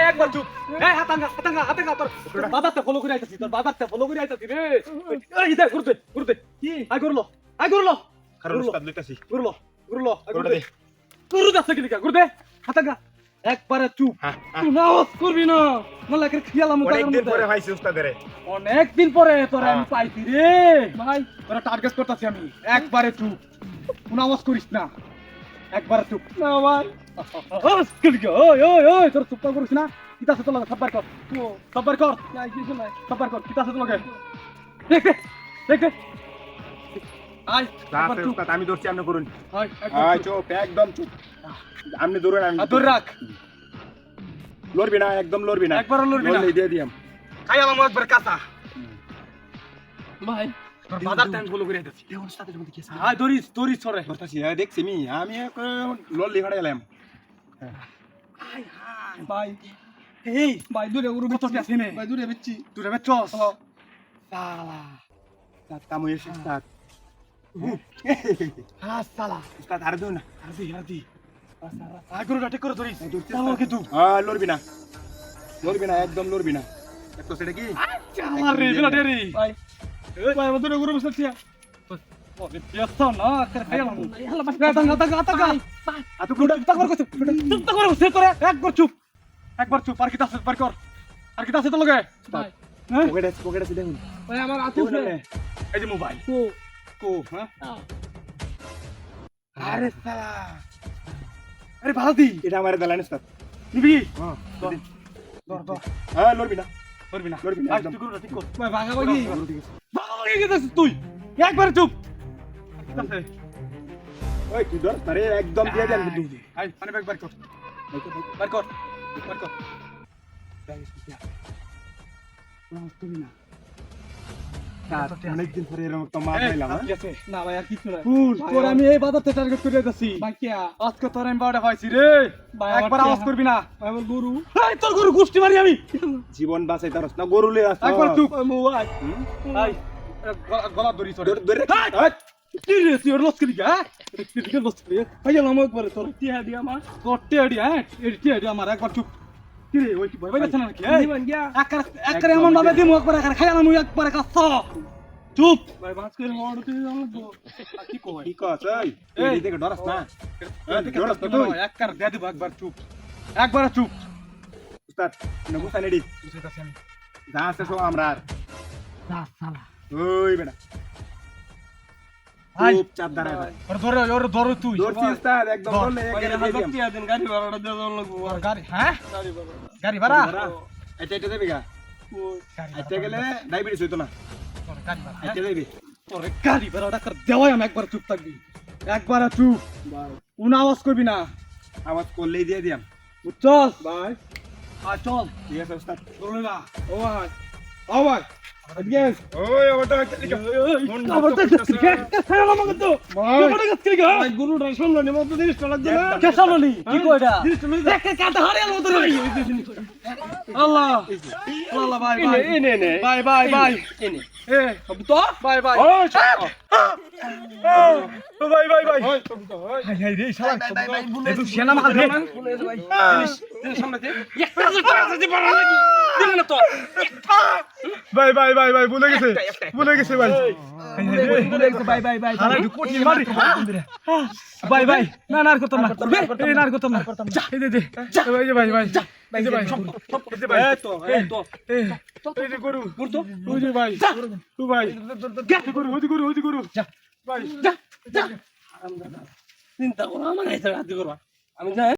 একবার চুপ। হাতাঙ্গা তোর বাজারটা ফলো করে আইতাছি, তোর বাজারটা ফলো করে আইতাছি রে। এই দে ঘুরতে কি আই করলো কারণ উস্তাদ লইতাছি ঘুরলো ঘুরতে দে। ঘুরু যাচ্ছে কি লিখা ঘুরতে হাতাঙ্গা একবারে চুপ। তুই নাওয়াজ করবি না মালাকের খেয়াল আমি অনেকদিন পরে ভাইছি উস্তাদেরে। অনেকদিন পরে তোরা আমি পাইছি রে ভাই, তোরা টার্গেট করতেছি আমি। একবারে চুপ, কোনো আওয়াজ করিস না, একবারে চুপ না ভাই। ওই তোর চুপ করিস না। কিতা আছে তোর লগে? সব্বার কর কিতা আছে তোর লগে? দেখ আয় রাতে উস্তাদ আমি ধরছি, আপনি করুন। আয় চুপ, একদম চুপ। আপনি ধরুন, আমি দূর রাখ। লড়বি না, একদম লড়বি না। একবারও লড়বি না। লড়লেই দিয়ে দিয়াম। খাই আলাম একবার কাঁচা ভাই। তোর বাজার টাইম ফলো করে আইতাছি। দেখ উস্তাদের মধ্যে কি আছে? আয় দড়িস সরে ধরতাছি, দেখছি আমি লড়লি ফাড়াই গেলাম। ভাই। এই ভাই দূরে উড়ু বিচ্ছি আছে নে ভাই, দূরে বেচছস সালা কাম হয়েছে উস্তাদ। সালা উস্তাদ আর দেও না। হারদি আয় করে ঠিক করে ধরিস। তাও কি তুই লড়বি না, একদম লড়বি না। দেখতো সেটা কি? আমার রে বিনা দেরি ভাই। এই ভাই আমাদের উড়ু বিচ্ছি আছে। ওরে পিয়াসা না করে খাইলাম। আল্লাহ বাস আতাকা আতো কুড়া চুপ করে বসে তোরে। একবার চুপ আর কি তাছে পার কর। আর কি তাছে তো লগে ভাই? হ্যাঁ পকেটে দেখুন ভাই আমার আতু এই যে মোবাইল কো হ্যাঁ। আরে সালা, আরে ভালো দি এটা আমার দালান উস্তাদ। নিবি হ্যাঁ ধর লড়বি না। আজ তুই করো ঠিক কর ভাই। ভাগাভাগি গেছিস তুই। একবার চুপ। ওই তুই ধর, আরে একদম দিয়ে দেন কিন্তু। আই পানি ব্যাগ বার কর। অনেকদিন পরে এরকম একটা মাছ পাইলাম। না ভাই আর কিছু না। তোর আমি এই বাজারতে টার্গেট করে যাচ্ছি ভাই। কে আজকে তোর আমি বারোটা পাইছি রে ভাই। একবার আওয়াজ করবি না ভাই। আমার গরু, এই তোর গরু গুষ্টি মারি আমি। জীবন বাঁচাই তারস না, গরুলে আছে। একবার চুপ মোবাইল। আই গলা ধরি তোর ধরে কি রে তুই লস করি গা? তুই লস করি ভাই। গেলাম একবার তোর টিয়া দি আমার, তোর টিয়া দি হ্যাঁ টিয়া দি আমার। একবার চুপ। কি রে ওই কি ভয় পাইছ না নাকি? এই নিবান গিয়া একবার এমন ভাবে দিমু একবার খাইলাম একবার কাচ্চা। চুপ ভাই। বাস করে হড় তুই আমগো কি কই? কি কস? এই দেখে ডরাস না। ডরাস না তুই? একবার দে দিব। একবার চুপ, একবার চুপ। উস্তাদ নমুসা নেডি বুঝাইতাছি আমি। যা আছে সব আমরা। যা সালা ওই বেটা আই চুপ চাপ দাঁড়ায় ভাই। ওর ধরে তুই ধরছি উস্তাদ, একদম ধরলে গাড়ি ভাড়াটা দিয়ে দাও লাগবো। গাড়ি হ্যাঁ গাড়ি ভাড়া এটা দেবি গা। আইতে গেলে ডায়াবেটিস হইতো না। গাড়ি ভাড়া আইতে দেবি তোর গাড়ি ভাড়াটা কর দেওয়াই। আমি একবার চুপ থাকবি, একবার চুপ। কোন আওয়াজ করবি না। আওয়াজ করলেই দিয়ে দিয়াম বুঝছস ভাই। চল। ঠিক আছে উস্তাদ। চলে না ও ভাই, ও ভাই Yes. ওই ওটা ভাই ভাই ভাই ভাই ভুলে গেছে ভাই। ভাই ভাই না না আর করতাম না। এই না আর করতাম না। এই দে ভাই ভাই ভাই এই যে ভাই এই তো এই যে গরু তো ওই যে ভাই ও ভাই গরু যা ভাই যা চিন্তা করো আমার কাছে রাতে করবা আমি যাই।